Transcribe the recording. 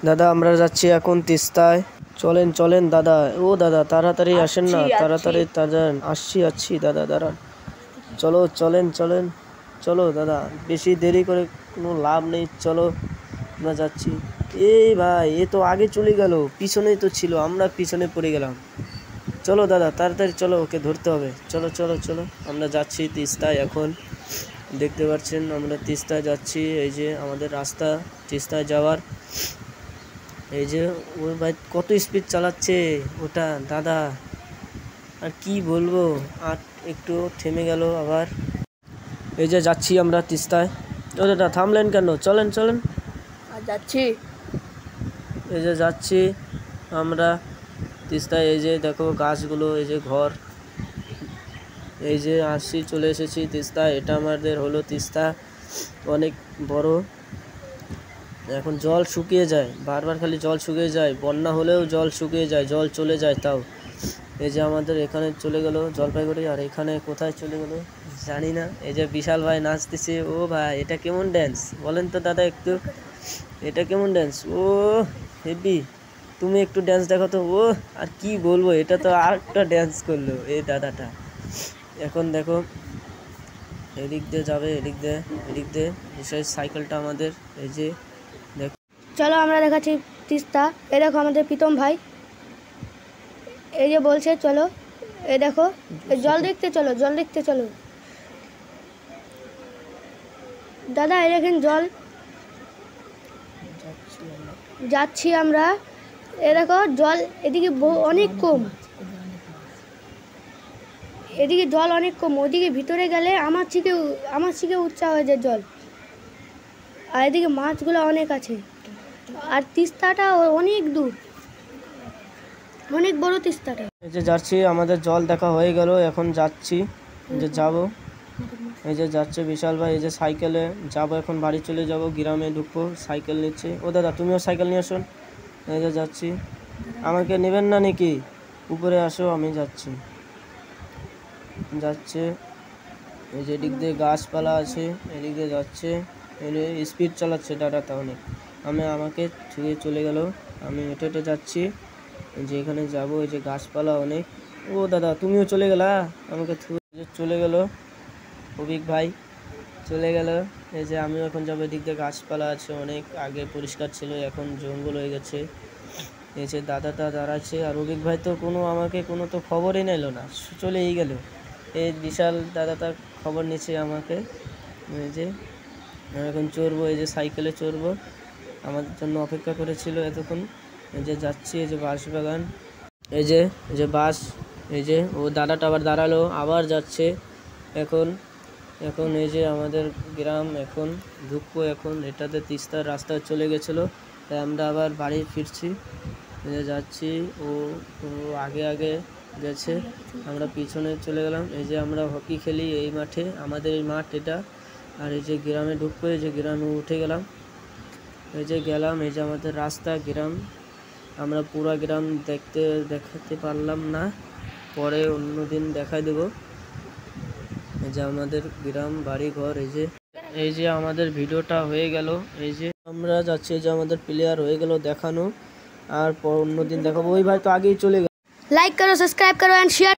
দাদা আমরা যাচ্ছি এখন তিস্তায়। চলেন চলেন দাদা। ও দাদা তাড়াতাড়ি আসেন না, তাড়াতাড়ি আসছি দাদা দাঁড়ান। চলো চলেন চলেন চলো দাদা, বেশি দেরি করে কোনো লাভ নেই, চলো আমরা যাচ্ছি। এই ভাই এ তো আগে চলে গেল, পিছনেই তো ছিল, আমরা পিছনে পড়ে গেলাম। চলো দাদা তাড়াতাড়ি চলো, ওকে ধরতে হবে। চলো চলো চলো আমরা যাচ্ছি তিস্তায় এখন। দেখতে পাচ্ছেন আমরা তিস্তায় যাচ্ছি, এই যে আমাদের রাস্তা তিস্তায় যাওয়ার। এই যে ওই ভাই কত স্পিড চালাচ্ছে ওটা দাদা, আর কি বলবো, আর একটু থেমে গেল আবার। এই যে যাচ্ছি আমরা তিস্তায়। ও দাদা থামলেন কেন, চলেন চলেন। যাচ্ছি। এই যে যাচ্ছি আমরা তিস্তায়। এই যে দেখো গাছগুলো, এই যে ঘর, এই যে আসছি, চলে এসেছি তিস্তা। এটা আমাদের হলো তিস্তা, অনেক বড়। এখন জল শুকিয়ে যায়, বারবার খালি জল শুকিয়ে যায়, বন্যা হলেও জল শুকিয়ে যায়, জল চলে যায় তাও। এই যে আমাদের এখানে চলে গেল জলপাইগুড়ি, আর এখানে কোথায় চলে গেল জানি না। এই যে বিশাল ভাই নাচতেছে। ও ভাই এটা কেমন ড্যান্স বলেন তো দাদা একটু, এটা কেমন ড্যান্স? ও হেভি, তুমি একটু ড্যান্স দেখো তো। ও আর কি বলবো, এটা তো আর একটা ড্যান্স করলো এই দাদাটা। এখন দেখো এদিক দিয়ে যাবে, এদিক দিয়ে সেই সাইকেলটা আমাদের। এই যে দেখো, চলো আমরা দেখাচ্ছি তিস্তা। এই দেখো আমাদের প্রীতম ভাই, এই যে বলছে চলো। এই দেখো জল দেখতে চলো, জল দেখতে চলো দাদা। এই দেখেন জল, যাচ্ছি আমরা। এ দেখো জল এদিকে অনেক কম, এদিকে জল অনেক কম, ওদিকে ভিতরে গেলে আমার থেকে উচ্চা হয়ে যায় জল। আর এদিকে মাছগুলো অনেক আছে, আর তিস্তাটা অনেক দূর, অনেক বড় তিস্তাটা। এই যে যাচ্ছি, আমাদের জল দেখা হয়ে গেল, এখন যাচ্ছি যে যাব। এই যে যাচ্ছে বিশাল ভাই, এই যে সাইকেলে যাব, এখন বাড়ি চলে যাব, গ্রামে ঢুকবো, সাইকেল নিচ্ছে। ও দাদা তুমিও সাইকেল নিয়ে আসুন। এই যে যাচ্ছি, আমাকে নেবেন না নাকি? উপরে আসো, আমি যাচ্ছি। এই যে এদিক দিয়ে গাছপালা আছে, এদিক দিয়ে যাচ্ছে, স্পিড চালাচ্ছে দাদাটা অনেক। আমাকে ছুঁয়ে চলে গেল, আমি হেঁটে হেঁটে যাচ্ছি যে এখানে যাব। এই যে গাছপালা অনেক। ও দাদা তুমিও চলে গেলা, আমাকে চলে গেল অভিক ভাই, চলে গেল। এই যে আমিও এখন যাবো, এদিক দিয়ে গাছপালা আছে অনেক, আগে পরিষ্কার ছিল এখন জঙ্গল হয়ে গেছে। এই যে দাদাটা দাঁড়াচ্ছে, আর অভিক ভাই তো আমাকে কোনো তো খবরই নিল না, চলেই গেল। এই বিশাল দাদাটা খবর নিচ্ছে আমাকে। এই যে এখন চড়বো, এই যে সাইকেলে চড়বো, আমাদের জন্য অপেক্ষা করেছিল এতক্ষণ। এই যে যাচ্ছি, এই যে বাঁশ বাগান, এই যে বাস। এই যে ও দাদাটা আবার দাঁড়ালো, আবার যাচ্ছে এখন। এই যে আমাদের গ্রাম এখন ঢুকবো, এখন এটাতে তিস্তার রাস্তায় চলে গেছিলো, তাই আমরা আবার বাড়ি ফিরছি। এই যে যাচ্ছি, ও আগে আগে গেছে, আমরা পিছনে চলে গেলাম। এই যে আমরা হকি খেলি এই মাঠে, আমাদের এই মাঠ এটা। আর এই যে গ্রামে ঢুকবো, এই যে গ্রামে উঠে গেলাম, এই যে গেলাম। এই যে আমাদের রাস্তা, গ্রাম। আমরা পুরো গ্রাম দেখাতে পারলাম না, পরে অন্যদিন দেখাই দেব। এই যে আমাদের গ্রাম, বাড়ি ঘর। এই যে আমাদের ভিডিওটা হয়ে গেল। এই যে আমরা যাচ্ছি, যে আমাদের প্লেয়ার হয়ে গেল দেখানো, আর অন্যদিন দেখাবো। ওই ভাই তো আগেই চলে গেল। লাইক করো, সাবস্ক্রাইব করো এন্ড শেয়ার।